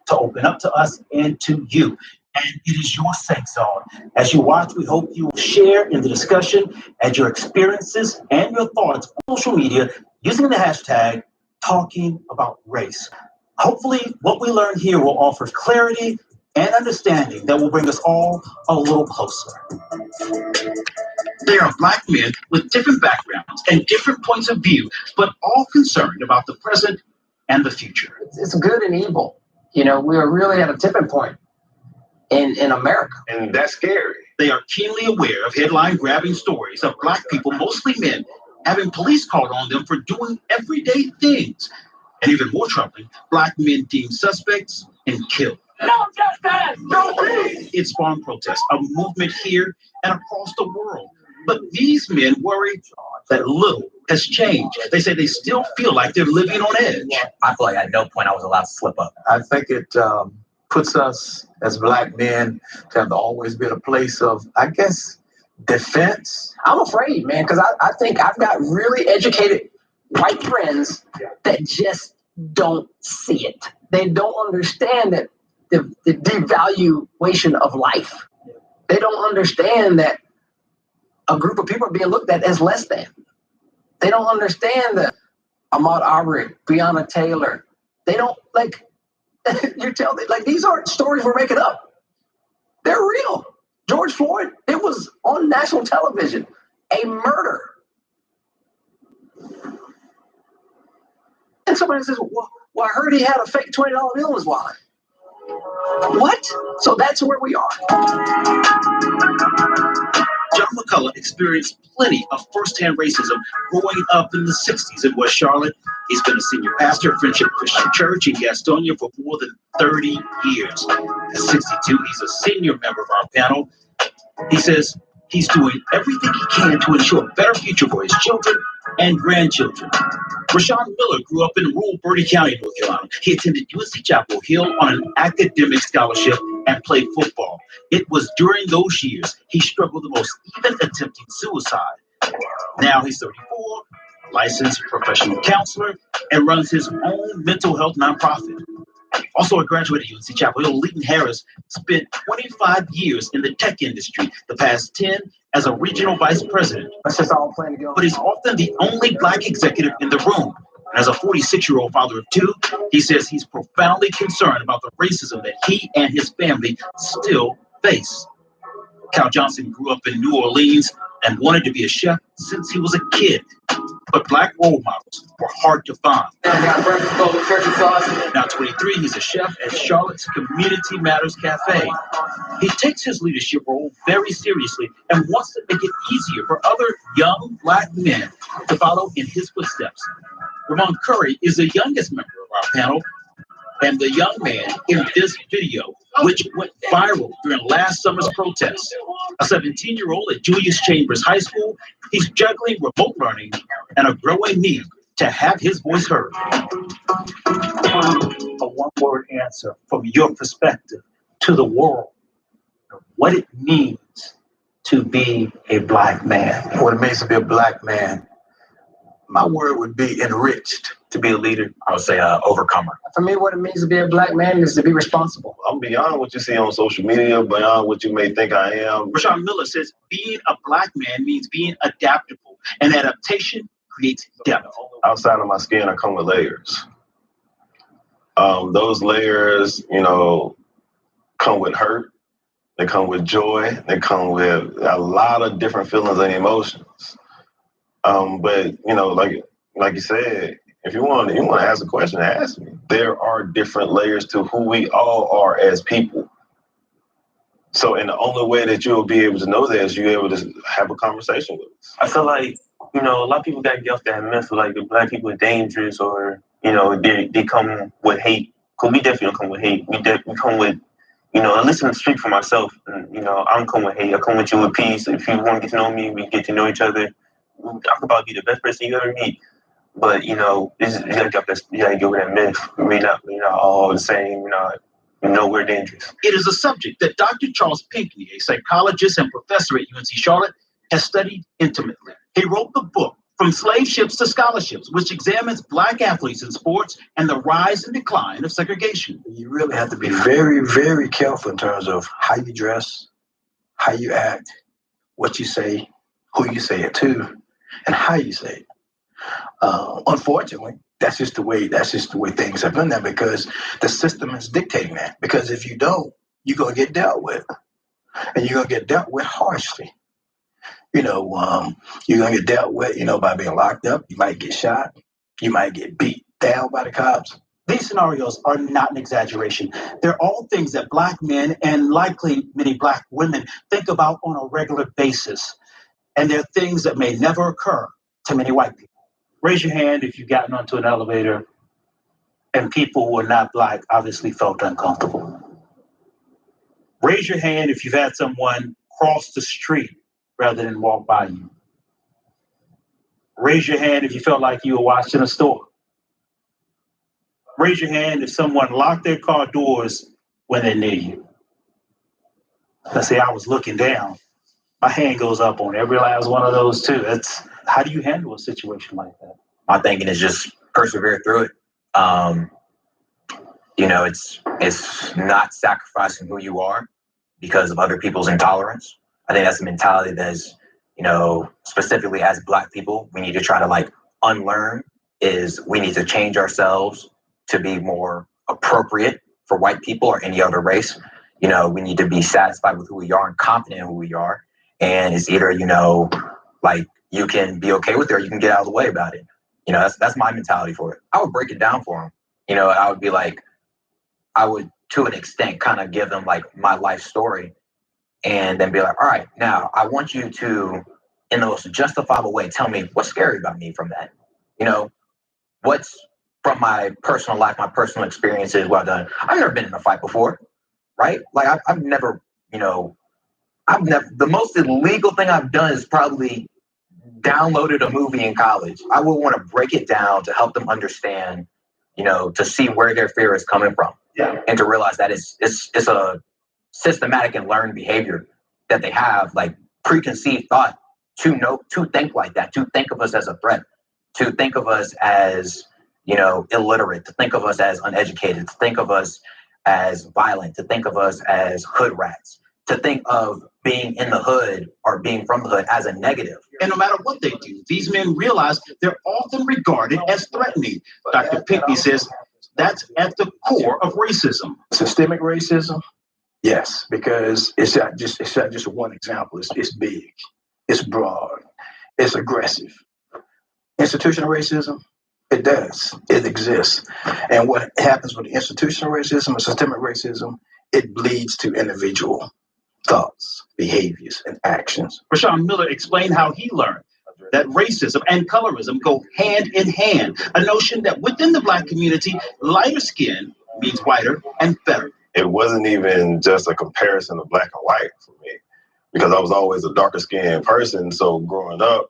to open up to us and to you. And it is your safe zone. As you watch, we hope you will share in the discussion and your experiences and your thoughts on social media using the hashtag talking about race. Hopefully, what we learn here will offer clarity and understanding that will bring us all a little closer. They are Black men with different backgrounds and different points of view, but all concerned about the present and the future. It's good and evil. You know, we are really at a tipping point in America. And that's scary. They are keenly aware of headline-grabbing stories of Black people, mostly men, having police called on them for doing everyday things. And even more troubling, Black men deemed suspects and killed. No justice! No peace! It's farm protests, a movement here and across the world. But these men worry that little has changed. They say they still feel like they're living on edge. I feel like at no point I was allowed to slip up. I think it puts us as Black men to have always been a place of, I guess, defense. I'm afraid, man, because I think I've got really educated white friends that just don't see it. They don't understand that the devaluation of life. They don't understand that a group of people are being looked at as less than. They don't understand that Ahmaud Arbery, Breonna Taylor, they don't, like, you tell them, like, these aren't stories we're making up. They're real. George Floyd, it was on national television, a murder. And somebody says, well, I heard he had a fake $20 bill in his wallet. What? So that's where we are. John McCullough experienced plenty of firsthand racism growing up in the 60s in West Charlotte. He's been a senior pastor at Friendship Christian Church in Gastonia for more than 30 years. At 62, he's a senior member of our panel. He says he's doing everything he can to ensure a better future for his children and grandchildren. Rashawn Miller grew up in rural Bertie County, North Carolina. He attended UNC Chapel Hill on an academic scholarship and played football. It was during those years he struggled the most, even attempting suicide. Now he's 34, licensed professional counselor, and runs his own mental health nonprofit. Also a graduate of UNC Chapel Hill, Leighton Harris spent 25 years in the tech industry, the past 10 as a regional vice president. That's just all playing together. But he's often the only Black executive in the room. And as a 46-year-old father of two, he says he's profoundly concerned about the racism that he and his family still face. Cal Johnson grew up in New Orleans and wanted to be a chef since he was a kid. But Black role models were hard to find. Now 23, he's a chef at Charlotte's Community Matters Cafe. He takes his leadership role very seriously and wants to make it easier for other young Black men to follow in his footsteps. Ramon Curry is the youngest member of our panel, and the young man in this video, which went viral during last summer's protests. A 17-year-old at Julius Chambers High School, he's juggling remote learning and a growing need to have his voice heard. A one-word answer from your perspective to the world, what it means to be a Black man. What it means to be a Black man, my word would be enriched. To be a leader, I would say overcomer. For me, what it means to be a Black man is to be responsible. I'm beyond what you see on social media, beyond what you may think I am. Rashawn Miller says being a Black man means being adaptable, and adaptation creates depth. Outside of my skin, I come with layers. Those layers, come with hurt. They come with joy. They come with a lot of different feelings and emotions. But like you said, if you want to ask a question, ask me. There are different layers to who we all are as people. So, and the only way that you'll be able to know that is you're able to have a conversation with us. I feel like, a lot of people got to get off that myth of like the Black people are dangerous or, they come with hate. Because we definitely don't come with hate. We come with, and listen to speak for myself. And, I don't come with hate. I come with you with peace. If you want to get to know me, we get to know each other. I could probably be the best person you ever meet. But, you gotta get over that myth. We're not all the same. We're dangerous. It is a subject that Dr. Charles Pinckney, a psychologist and professor at UNC Charlotte, has studied intimately. He wrote the book, From slave ships to scholarships, which examines Black athletes in sports and the rise and decline of segregation. You really have to be very, very careful in terms of how you dress, how you act, what you say, who you say it to, and how you say it. Unfortunately, that's just the way things have been there because the system is dictating that. Because if you don't, you're gonna get dealt with, and you're gonna get dealt with harshly. You're gonna get dealt with, by being locked up. You might get shot. You might get beat down by the cops. These scenarios are not an exaggeration. They're all things that Black men and likely many Black women think about on a regular basis. And they're things that may never occur to many white people. Raise your hand if you've gotten onto an elevator and people who are not Black obviously felt uncomfortable. Raise your hand if you've had someone cross the street rather than walk by you. Raise your hand if you felt like you were watched in a store. Raise your hand if someone locked their car doors when they're near you. Let's say I was looking down. My hand goes up on every last one of those too. How do you handle a situation like that? My thinking is just persevere through it. It's not sacrificing who you are because of other people's intolerance. I think that's a mentality that is, specifically as Black people, we need to try to unlearn is we need to change ourselves to be more appropriate for white people or any other race. We need to be satisfied with who we are and confident in who we are. And it's either, you can be okay with it or you can get out of the way about it. That's my mentality for it. I would break it down for them. I would be I would, to an extent, kind of give them my life story and then be like, all right, now I want you to, in the most justifiable way, tell me what's scary about me from that. What's from my personal life, my personal experiences, what I've done. I've never been in a fight before, right? I've never, the most illegal thing I've done is probably downloaded a movie in college. I would want to break it down to help them understand, to see where their fear is coming from. Yeah. And to realize that it's a systematic and learned behavior that they have, preconceived thought to think like that, to think of us as a threat, to think of us as, illiterate, to think of us as uneducated, to think of us as violent, to think of us as hood rats, to think of being in the hood or being from the hood as a negative. And no matter what they do, these men realize they're often regarded as threatening. Dr. Pinkney says that's at the core of racism. Systemic racism, yes, because it's not just one example. It's big, it's broad, it's aggressive. Institutional racism, it exists. And what happens with institutional racism and systemic racism, it bleeds to individual thoughts, behaviors, and actions. Rashawn Miller explained how he learned that racism and colorism go hand in hand, a notion that within the Black community, lighter skin means whiter and better. It wasn't even just a comparison of Black and white for me, because I was always a darker skinned person. So growing up,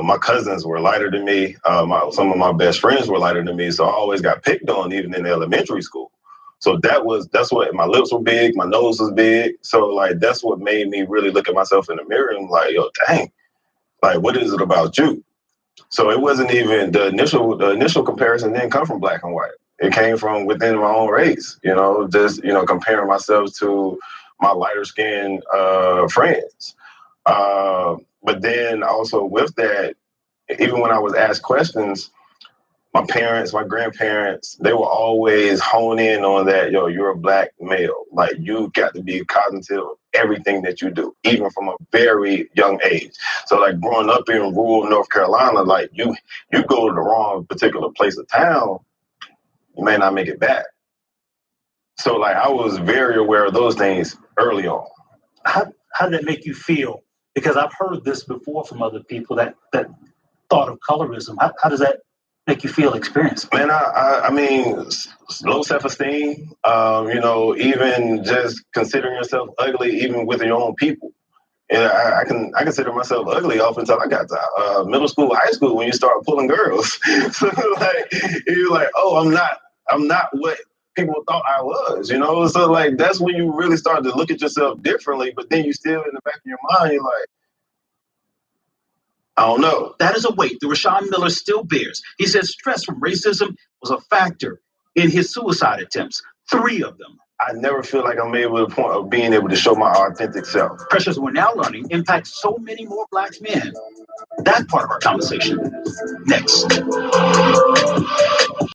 my cousins were lighter than me. Some of my best friends were lighter than me. So I always got picked on even in elementary school. So that's what my lips were big, my nose was big. So that's what made me really look at myself in the mirror and yo, dang, what is it about you? So it wasn't even the initial comparison didn't come from Black and white. It came from within my own race, just comparing myself to my lighter skinned friends. But then also with that, even when I was asked questions, my parents, my grandparents, they will always hone in on that, you're a Black male. You got to be cognitive of everything that you do, even from a very young age. So growing up in rural North Carolina, you go to the wrong particular place of town, you may not make it back. So I was very aware of those things early on. How did that make you feel? Because I've heard this before from other people, that thought of colorism. How does that make you feel experience? Man, I mean, low self-esteem, even just considering yourself ugly, even with your own people. And I consider myself ugly off until I got to middle school, high school, when you start pulling girls. So you're oh, I'm not what people thought I was, So that's when you really start to look at yourself differently. But then you still in the back of your mind, you're I don't know. That is a weight that Rashawn Miller still bears. He says stress from racism was a factor in his suicide attempts, 3 of them. I never feel like I'm able to the point of being able to show my authentic self. Pressures we're now learning impact so many more Black men. That part of our conversation next.